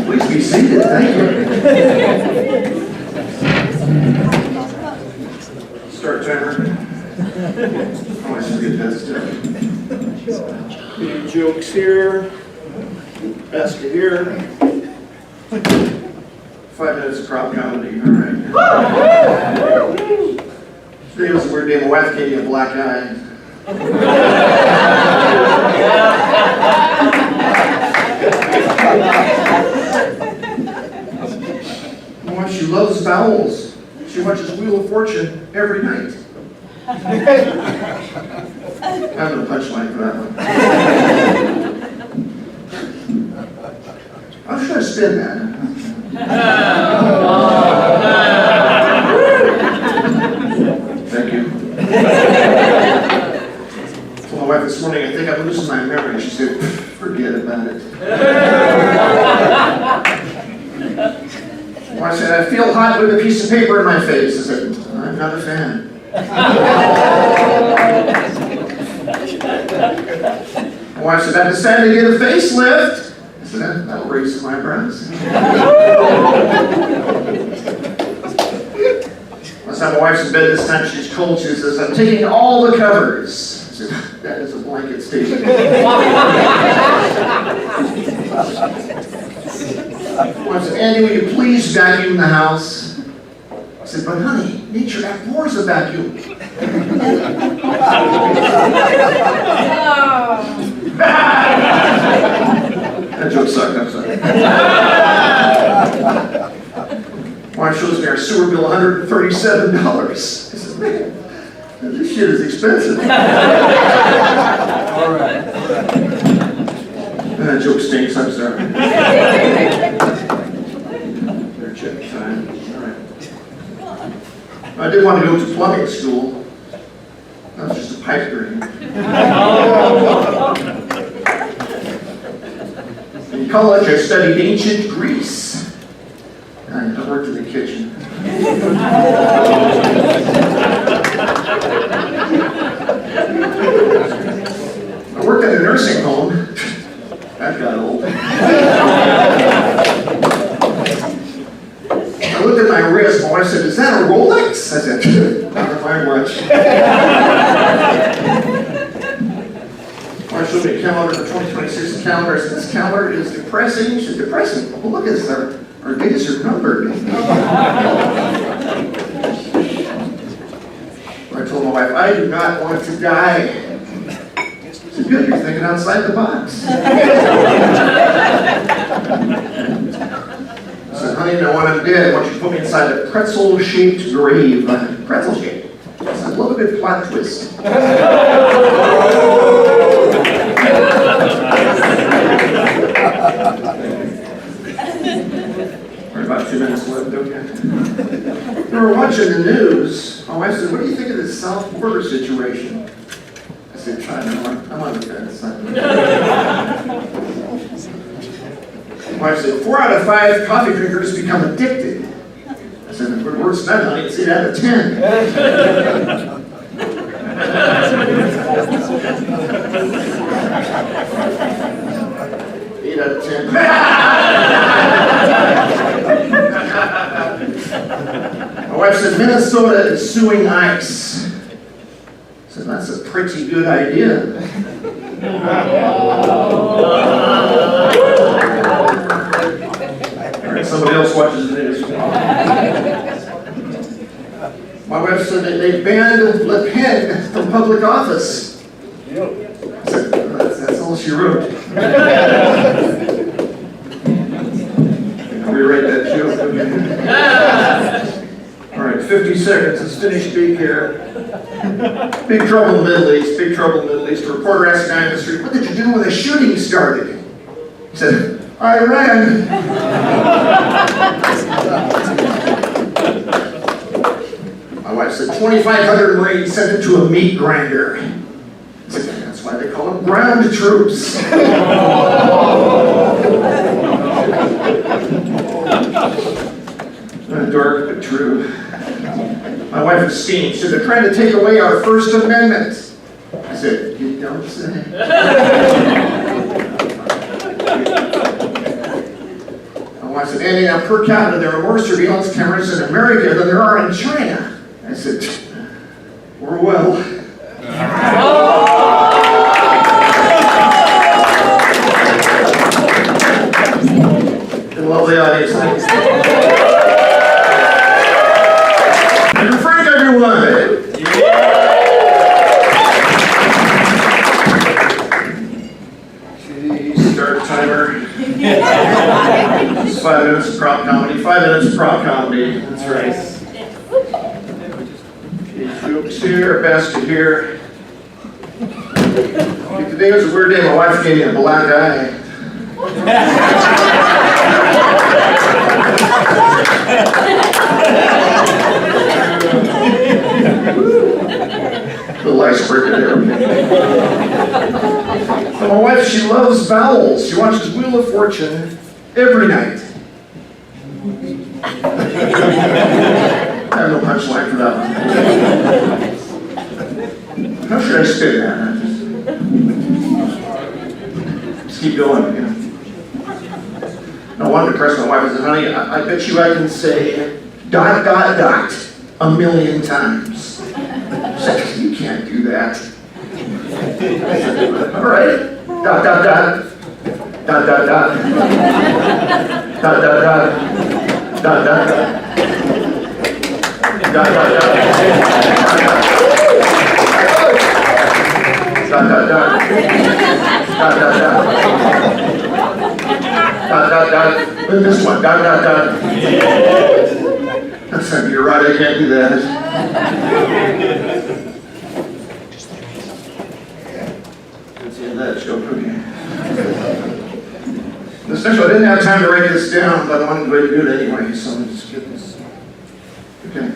Please be seated, thank you. Start timer. Oh, I should get that stuff. Few jokes here. Basket here. 5 minutes of crop comedy, all right. Today was a weird day. My wife gave me a black eye. My wife, she loves vowels. She watches Wheel of Fortune every night. I have no punchline for that one. How should I spin that? Thank you. I told my wife this morning, I think I'm losing my memory. She said, forget about it. Well, I said, I feel hot with a piece of paper in my face. I said, I'm not a fan. My wife said, I decided to get a facelift. I said, that'll raise some eyebrows. Last time my wife's in bed this time, she's cold. She says, I'm taking all the covers. I said, that is a blanket statement. I said, Andy, will you please vacuum the house? I said, but honey, nature abhors a vacuum. That joke sucked, I'm sorry. Wife shows me our sewer bill, $137. I said, man, this shit is expensive. All right. That joke stinks, I'm sorry. Better check time. All right. I did want to go to plumbing school. That was just a pipe dream. In college, I studied ancient Greece. I worked in the kitchen. I worked at a nursing home. That got old. I looked at my wrist. My wife said, is that a Rolex? I said, not if I watch. I showed me a calendar for 2026. The calendar. I said, this calendar is depressing. She said, depressing? Well, look at this. Our days are numbered. I told my wife, I do not want to die. She said, good, you're thinking outside the box. I said, honey, now when I'm dead, I want you to put me inside a pretzel-shaped grave. Pretzel-shaped. I said, I love a good plot twist. About 2 minutes left, okay. We were watching the news. My wife said, what do you think of this South border situation? I said, China, I'm on the fence. My wife said, 4 out of 5 coffee drinkers become addicted. I said, if we're worse than that, honey, it's 8 out of 10. 8 out of 10. My wife said, Minnesota is suing ICE. I said, that's a pretty good idea. All right, somebody else watches the news. My wife said that they banned Le Pen from public office. I said, that's all she wrote. Rewrite that joke. All right, 50 seconds. Let's finish big here. Big trouble in the Middle East. Big trouble in the Middle East. A reporter asked a guy in the street, what did you do when the shooting started? He said, I ran. My wife said, 2,500 Marines sent him to a meat grinder. I said, that's why they call them ground troops. Dark but true. My wife was steamed. She said, they're trying to take away our First Amendment. I said, you don't say. Andy, now per capita, there are more surveillance cameras in America than there are in China. I said, we're well. Lovely audience. And Frank, everyone. Okay, start timer. It's 5 minutes of prop comedy. 5 minutes of prop comedy. That's right. Okay, jokes here, basket here. Okay, today was a weird day. My wife gave me a black eye. Little icebreaker there. My wife, she loves vowels. She watches Wheel of Fortune every night. I have no punchline for that one. How should I spin that? Just keep going, you know. I wanted to impress my wife. I said, honey, I bet you I can say ... a million times. She said, you can't do that. I said, all right. ... With this one, ... That's not, you're right, I can't do that. That's the end of that joke, okay. Essentially, I didn't have time to write this down, but I wanted to do it anyway, so I'm just get this. Okay.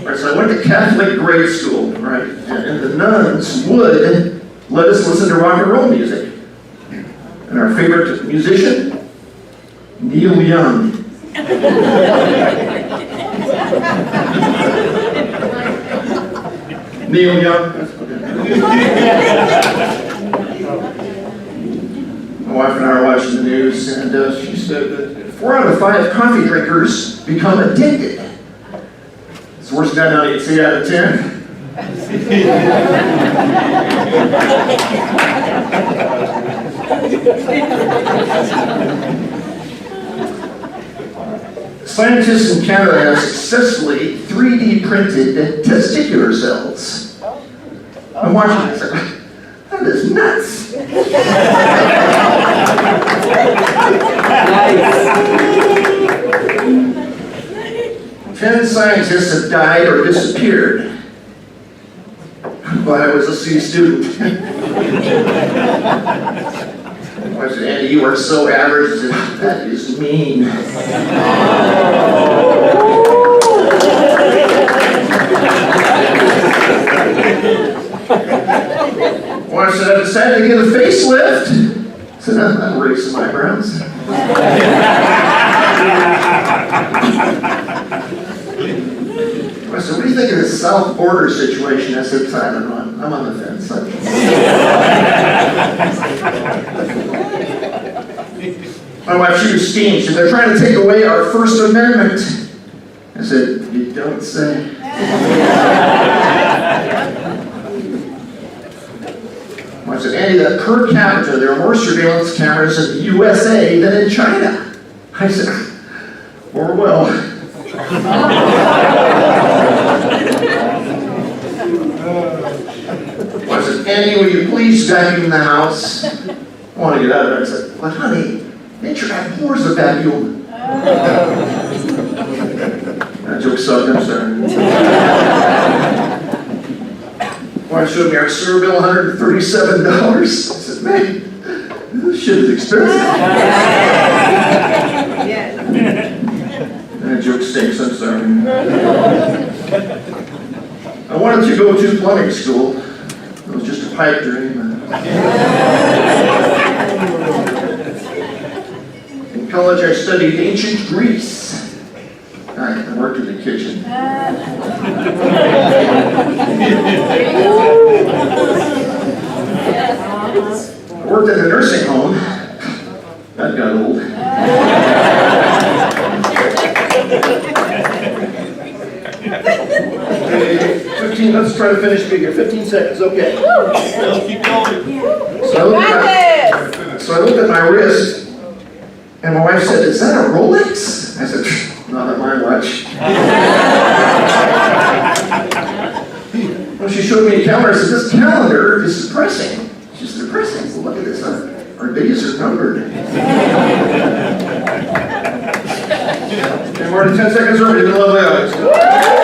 Right, so I went to Catholic grade school, right? And the nuns would let us listen to rock and roll music. And our favorite musician, Neil Young. Neil Young. Okay. My wife and I are watching the news, and she said that 4 out of 5 coffee drinkers become addicted. It's worse than that, 8 out of 10. Scientists in Canada have successfully 3D printed testicular cells. I'm watching this. That is nuts. Nice. 10 scientists have died or disappeared while I was a C student. I said, Andy, you are so average. I said, that is mean. Well, I said, I decided to get a facelift. I said, that'll raise some eyebrows. I said, what do you think of this south border situation? I said, I don't know, I'm on the fence. My wife, she was steamed. She said, they're trying to take away our First Amendment. I said, you don't say. I said, Andy, that per capita, there are more surveillance cameras in the USA than in China. I said, or well. I said, Andy, will you please vacuum the house? I want to get out of it. I said, but honey, nature abhors a vacuum. That joke sucked, I'm sorry. Wife showed me our sewer bill, $137. I said, man, this shit is expensive. That joke stinks, I'm sorry. I wanted to go to plumbing school. It was just a pipe dream. In college, I studied ancient Greece. I worked in the kitchen. just try to finish speak here. 15 seconds, okay. Keep going. So I looked at my wrist, and my wife said, "Is that a Rolex?" I said, "Not at my watch." Well, she showed me a calendar. I said, "This calendar is depressing." She's depressing. Well, look at this. Our days are numbered. Okay, more than 10 seconds over. You're going to love that.